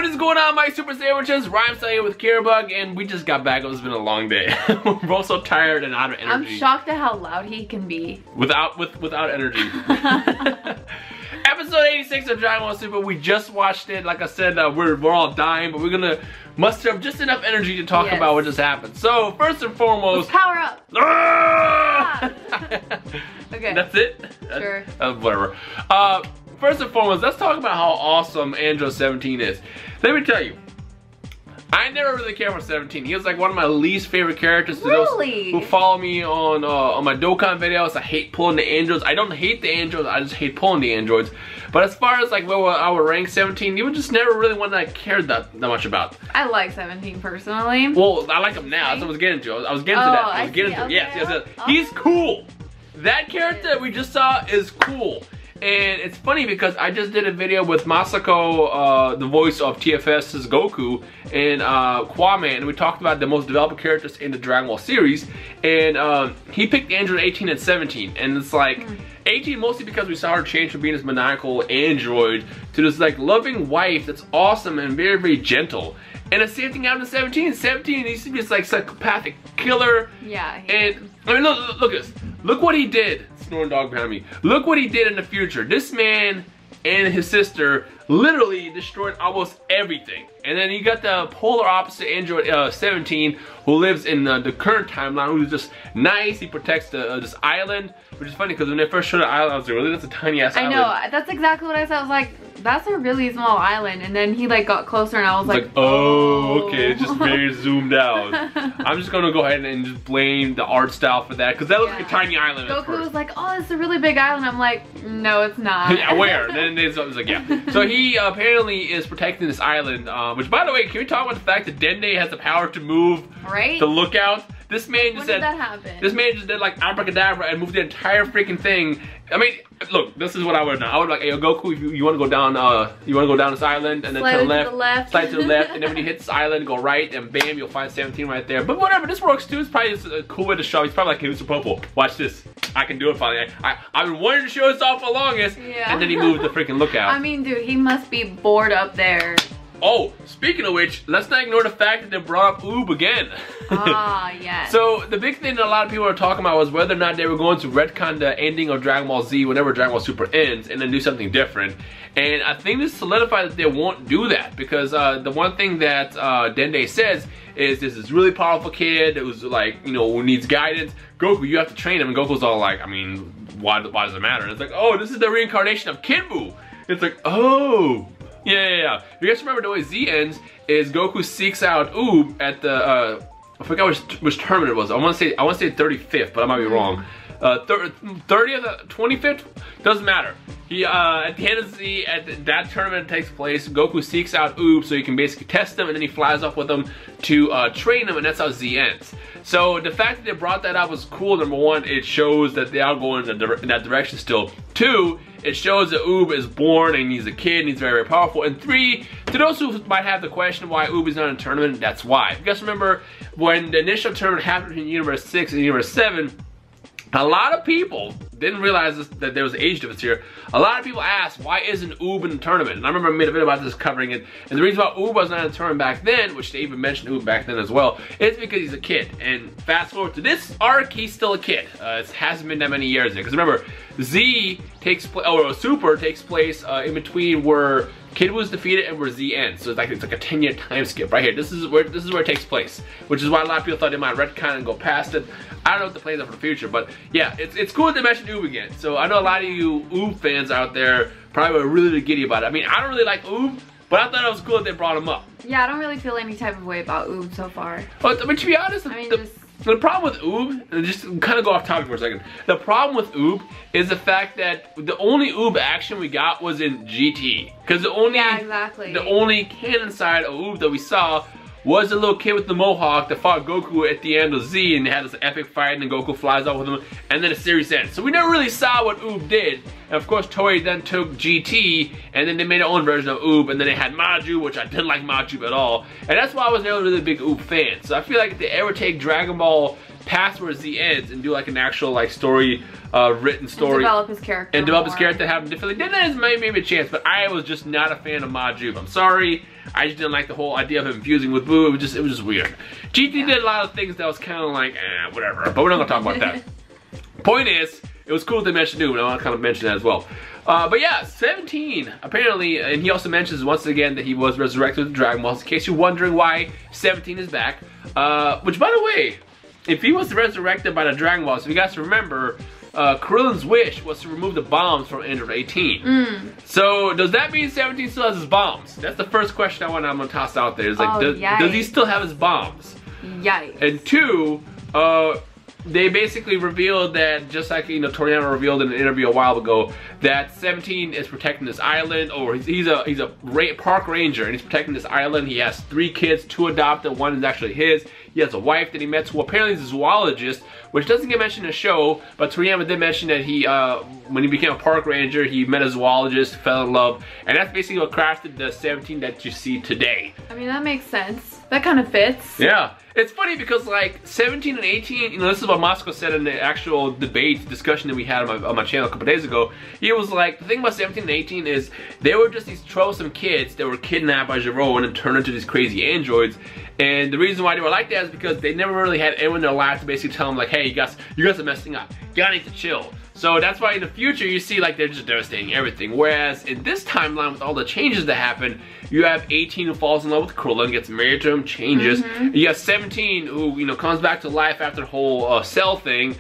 What is going on, my super sandwiches? Rhymestyle here with Kirabug, and we just got back. It's been a long day. We're both so tired and out of energy. I'm shocked at how loud he can be. Without energy. Episode 86 of Dragon Ball Super. We just watched it. Like I said, we're all dying, but we're gonna muster up just enough energy to talk about what just happened. So first and foremost, let's power up. Ah! Okay. That's it. Sure. Whatever. First and foremost, let's talk about how awesome Andro 17 is. Let me tell you, I never really cared for 17. He was like one of my least favorite characters. To those who follow me on my Dokkan videos, I hate pulling the androids. I don't hate the androids, I just hate pulling the androids. But as far as like where I would rank 17, you would just never really one that I cared that much about. I like 17 personally. Well, I like him now. That's what I was getting to. I was getting to that. I was getting to. Yes. He's cool. That character that we just saw is cool. And it's funny because I just did a video with Masako, the voice of TFS's Goku, and Kwame, and we talked about the most developed characters in the Dragon Ball series. And he picked Android 18 and 17, and it's like 18 mostly because we saw her change from being this maniacal android to this like loving wife that's awesome and very, very gentle. And the same thing happened to 17. 17 needs to be this like psychopathic killer. Yeah. And I mean, look at this. Look what he did. Snoring dog behind me. Look what he did in the future. This man and his sister literally destroyed almost everything. And then you got the polar opposite Android 17, who lives in the current timeline, who's just nice. He protects this island, which is funny because when they first showed the island, I was like, really, that's a tiny ass island. I know, that's exactly what I said. I was like, that's a really small island. And then he like got closer and I was like, oh, okay, it's just very zoomed out. I'm just gonna go ahead and just blame the art style for that, because that looks like a tiny island at first. Goku was like, oh, this is a really big island. I'm like, no, it's not. Yeah, where? Then it was like, yeah. So he apparently is protecting this island, which, by the way, can we talk about the fact that Dende has the power to move the lookout? This man just When did that happen? This man just did like abracadabra and moved the entire freaking thing. I mean, look, this is what I would have done. I would be like, hey, yo, Goku, if you want to go down, this island, and then to the left, slide to the left, and then when you hit this island, go right, and bam, you'll find 17 right there. But whatever, this works too. It's probably just a cool way to show. He's probably like, hey, Mr. Popo, watch this. I can do it finally. I've been wanting to show this off for longest, and then he moved the freaking lookout. I mean, dude, he must be bored up there. Oh, speaking of which, let's not ignore the fact that they brought up Oob again. Ah, yes. So the big thing that a lot of people are talking about was whether or not they were going to retcon the ending of Dragon Ball Z whenever Dragon Ball Super ends and then do something different. And I think this solidified that they won't do that, because the one thing that Dende says is this is really powerful kid who's like, you know, who needs guidance. Goku, you have to train him. And Goku's all like, I mean, why does it matter? And it's like, oh, this is the reincarnation of Kid Buu. It's like, oh. Yeah. You guys remember the way Z ends is Goku seeks out Oob at the I forgot which tournament it was. I want to say 35th, but I might be wrong. 30th, 25th, doesn't matter. He at the end of Z, at that tournament takes place, Goku seeks out Oob so he can basically test him, and then he flies off with him to train him, and that's how Z ends. So the fact that they brought that up was cool. Number one, it shows that they are going in that direction still. Two, it shows that Oob is born and he's a kid and he's very, very powerful. And three, to those who might have the question why Oob is not in a tournament, that's why. If you guys remember when the initial tournament happened between Universe 6 and Universe 7, a lot of people didn't realize that there was an age difference here. A lot of people asked, why isn't Oob in the tournament? And I remember I made a video about this covering it. And the reason why Oob was not in the tournament back then, which they even mentioned Oob back then as well, is because he's a kid. And fast forward to this arc, he's still a kid. It hasn't been that many years there. Because remember, Z takes place, or Super takes place in between where Kid was defeated and where Z ends. So it's like a 10-year time skip right here. This is where it takes place, which is why a lot of people thought they might retcon and go past it. I don't know what the plans are for the future, but yeah, it's cool that they mentioned Oob again. So I know a lot of you Oob fans out there probably were really giddy about it. I mean, I don't really like Oob, but I thought it was cool that they brought him up. Yeah, I don't really feel any type of way about Oob so far. But to be honest, the problem with Oob, and just kind of go off topic for a second, the problem with Oob is the fact that the only Oob action we got was in GT. Because the only canon side of Oob that we saw was the little kid with the mohawk that fought Goku at the end of Z, and they had this epic fight, and then Goku flies off with him, and then the series ends. So we never really saw what Oob did. And of course, Toei then took GT, and then they made their own version of Oob, and then they had Maju, which I didn't like Maju at all. And that's why I was never really a big Oob fan. So I feel like if they ever take Dragon Ball past where Z ends and do like an actual like story, written story, and develop his character, and have him differently, then there's maybe a chance. But I was just not a fan of Maju. I'm sorry. I just didn't like the whole idea of him fusing with Boo. It was just weird. GT did a lot of things that was kind of like, whatever. But we're not gonna talk about that. Point is, it was cool to mention Noob, and I want to kind of mention that as well. But yeah, 17, apparently, and he also mentions once again that he was resurrected with the Dragon Balls, in case you're wondering why 17 is back. Which, by the way, if he was resurrected by the Dragon Balls, if you guys remember, Krillin's wish was to remove the bombs from Android 18. So, does that mean 17 still has his bombs? That's the first question I'm gonna toss out there. It's like, does he still have his bombs? Yikes. And 2, they basically revealed that, just like, you know, Toriyama revealed in an interview a while ago, that 17 is protecting this island, or he's a park ranger, and he's protecting this island. He has 3 kids, 2 adopted, 1 is actually his. He has a wife that he met, who apparently is a zoologist, which doesn't get mentioned in the show, but Toriyama did mention that he, when he became a park ranger, he met a zoologist, fell in love, and that's basically what crafted the 17 that you see today. I mean, that makes sense. That kind of fits. Yeah. It's funny because like 17 and 18, you know, this is what Moscow said in the actual debate discussion that we had on my channel a couple days ago. He was like, the thing about 17 and 18 is they were just these troublesome kids that were kidnapped by Gero and then turned into these crazy androids. And the reason why they were like that is because they never really had anyone in their lives to basically tell them like, hey, you guys are messing up. You gotta need to chill. So that's why in the future you see like they're just devastating everything. Whereas in this timeline with all the changes that happen, you have 18 who falls in love with Krillin, gets married to him, changes. You have 17 who, you know, comes back to life after the whole Cell thing.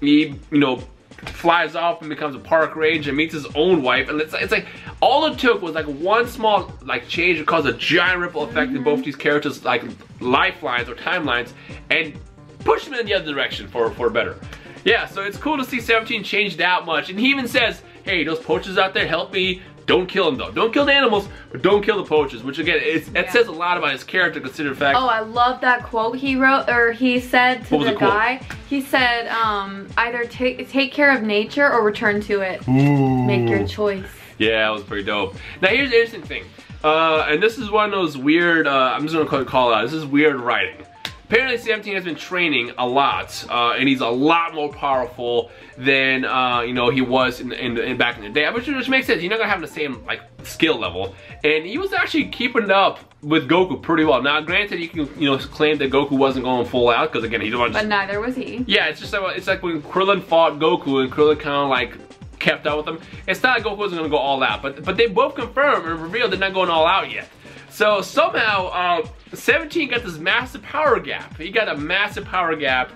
He, you know, flies off and becomes a park ranger and meets his own wife, and it's like all it took was like one small like change that caused a giant ripple effect in both these characters' like lifelines or timelines and push them in the other direction for better. Yeah, so it's cool to see 17 change that much, and he even says, hey, those poachers out there, help me. Don't kill them though. Don't kill the animals, but don't kill the poachers. Which again, it says a lot about his character, considering the fact. Oh, I love that quote he wrote, or he said to the guy. He said, either take care of nature or return to it. Ooh. Make your choice. Yeah, that was pretty dope. Now here's the interesting thing, and this is one of those weird. I'm just gonna call it out. This is weird writing. Apparently 17 has been training a lot, and he's a lot more powerful than you know, he was in back in the day, which makes sense. You're not gonna have the same like skill level, and he was actually keeping it up with Goku pretty well. Now, granted, you can, you know, claim that Goku wasn't going full out because again, he didn't want to. But neither was he. Yeah, it's just like, it's like when Krillin fought Goku and Krillin kind of like kept up with him. It's not like Goku wasn't gonna go all out, but they both confirmed and revealed they're not going all out yet. So somehow, 17 got this massive power gap. He got a massive power gap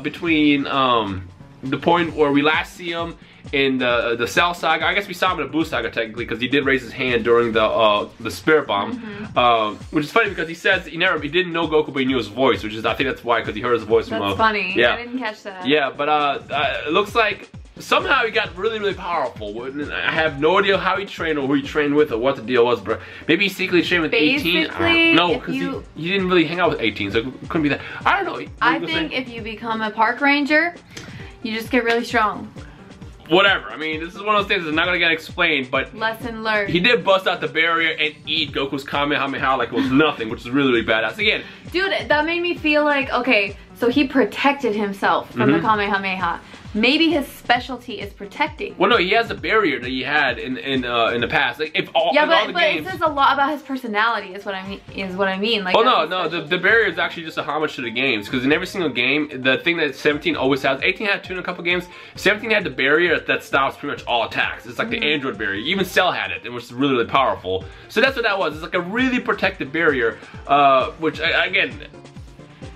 between the point where we last see him in the Cell Saga. I guess we saw him in the Boo Saga technically because he did raise his hand during the Spirit Bomb, which is funny because he says he didn't know Goku, but he knew his voice, which is, I think that's why, because he heard his voice from. That's funny. Yeah, I didn't catch that. Yeah, but it looks like somehow he got really powerful. I have no idea how he trained or who he trained with or what the deal was, but maybe he secretly trained with 18. No, because he didn't really hang out with 18, so it couldn't be that. I don't know. I think if you become a park ranger, you just get really strong. Whatever. I mean, this is one of those things that's not gonna get explained, but lesson learned. He did bust out the barrier and eat Goku's Kamehameha like it was nothing, which is really badass. Again, dude, that made me feel like, okay, so he protected himself from the Kamehameha. Maybe his specialty is protecting. Well, no, he has a barrier that he had in the past. Like if all, yeah, all the but games, it says a lot about his personality. Is what I mean. Like, oh no, the barrier is actually just a homage to the games, because in every single game, the thing that 17 always has, 18 had two in a couple games. 17 had the barrier that stops pretty much all attacks. It's like the Android barrier. Even Cell had it, which is really powerful. So that's what that was. It's like a really protective barrier, which again,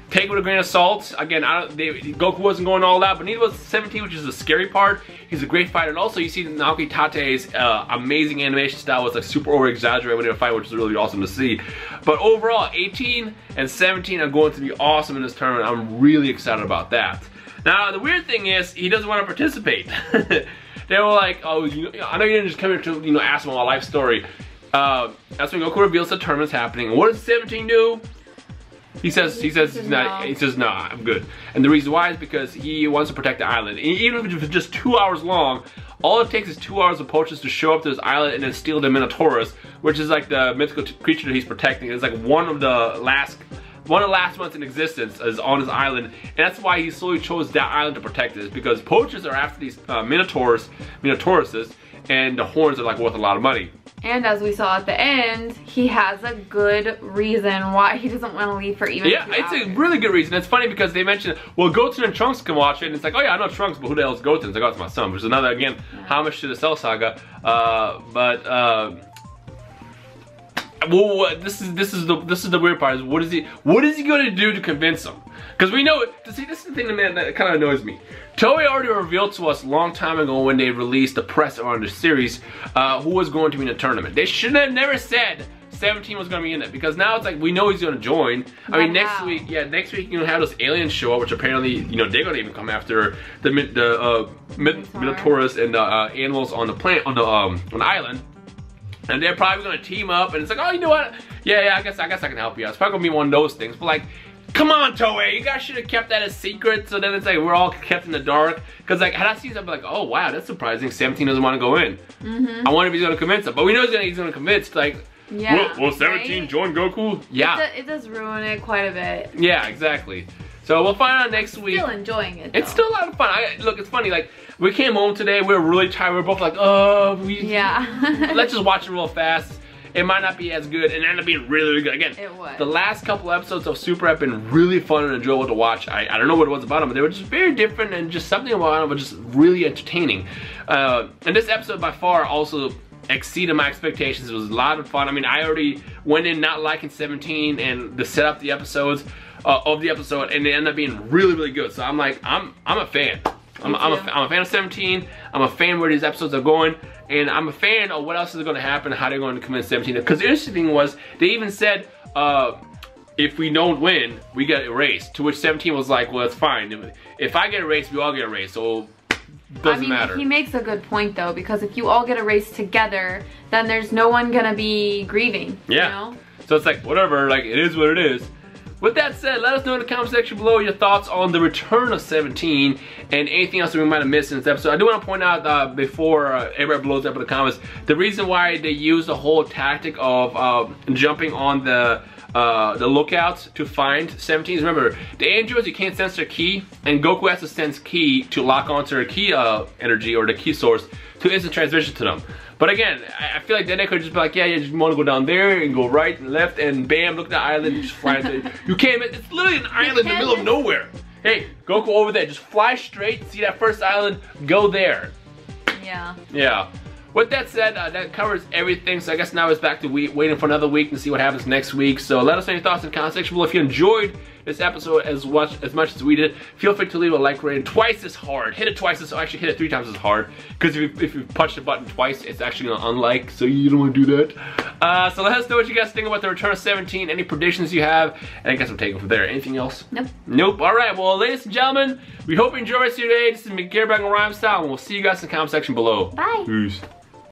take with a grain of salt. Again, Goku wasn't going all out, but neither was 17, which is the scary part. He's a great fighter, and also you see Naoki Tate's amazing animation style was like super over exaggerated when they were fighting, which is really awesome to see. But overall, 18 and 17 are going to be awesome in this tournament. I'm really excited about that. Now, the weird thing is, he doesn't want to participate. They were like, oh, I know you didn't just come here to, ask him my life story. That's when Goku reveals the tournament's happening. And what does 17 do? He says no, I'm good. And the reason why is because he wants to protect the island. And even if it's just 2 hours long, all it takes is 2 hours of poachers to show up to this island and then steal the Minotaurus, which is like the mythical creature that he's protecting. It's like one of the last ones in existence is on his island, and that's why he slowly chose that island to protect it, because poachers are after these Minotauruses, and the horns are like worth a lot of money. And as we saw at the end, he has a good reason why he doesn't want to leave for even 2 hours. It's a really good reason. It's funny because they mentioned, well, Goten and Trunks can watch it, and it's like, oh yeah, I know Trunks, but who the hell is Goten? It's like, oh, it's my son, which is another, again, homage to the Cell Saga. Well, this is the weird part. Is what is he going to do to convince him? Because we know, see, this is the thing that kind of annoys me. Toei already revealed to us a long time ago when they released the press on the series who was going to be in the tournament. They should have never said 17 was going to be in it, because now it's like we know he's going to join. I mean, next week you have those aliens show up, which apparently, you know, they're going to even come after the Minotaurus and the animals on the planet, on the island. And they're probably gonna team up, and it's like, oh, you know what? Yeah, I guess I can help you out. It's probably gonna be one of those things. But like, come on, Toei, you guys should have kept that a secret. So then it's like we're all kept in the dark. Cause like, had I seen something like, oh wow, that's surprising. 17 doesn't want to go in. I wonder if he's gonna convince him. But we know he's gonna convince. Like, will 17 join Goku? Yeah. It does ruin it quite a bit. Yeah, exactly. So we'll find out next week. Still enjoying it, though. It's still a lot of fun. Look, it's funny, like, we came home today, we were really tired, we were both like, oh, let's just watch it real fast. It might not be as good, and it ended up being really, really good. Again, it was. The last couple episodes of Super have been really fun and enjoyable to watch. I don't know what it was about them, but they were just very different, and just something about them was just really entertaining. And this episode by far also exceeded my expectations. It was a lot of fun. I mean, I already went in not liking 17 and the setup of the episodes and it ended up being really, really good. So I'm like, I'm a fan. I'm a fan of 17. I'm a fan where these episodes are going, and I'm a fan of what else is going to happen, how they're going to convince 17. Because the interesting thing was, they even said, if we don't win, we get erased. To which 17 was like, well, that's fine. If I get erased, we all get erased. So doesn't matter. He makes a good point though, because if you all get erased together, then there's no one gonna be grieving. Yeah. You know? So it's like, whatever, like, it is what it is. With that said, let us know in the comment section below your thoughts on the return of 17 and anything else that we might have missed in this episode. I do want to point out before everybody blows up in the comments, the reason why they use the whole tactic of jumping on the lookouts to find 17. Remember, the androids, you can't sense their ki, and Goku has to sense ki to lock onto their ki energy or the ki source to instant transmission to them. But again, I feel like then they could just be like, yeah, you just want to go down there and go right and left, and bam, look at the island and just fly into it. You can't, it's literally an island in the middle of nowhere. Hey, Goku over there, just fly straight, see that first island, go there. Yeah. Yeah. With that said, that covers everything, so I guess now it's back to waiting for another week to see what happens next week. So let us know your thoughts in the comment section below. If you enjoyed this episode as much as we did, feel free to leave a like rating twice as hard. Hit it twice as, actually hit it 3 times as hard. Because if you punch the button twice, it's actually gonna unlike, so you don't want to do that. So let us know what you guys think about the return of 17, any predictions you have, and I guess I'm taking from there. Anything else? Nope. Nope. Alright, well, ladies and gentlemen, we hope you enjoy the rest of your day. This is McGarry back on Rhymestyle, and we'll see you guys in the comment section below. Bye. Peace.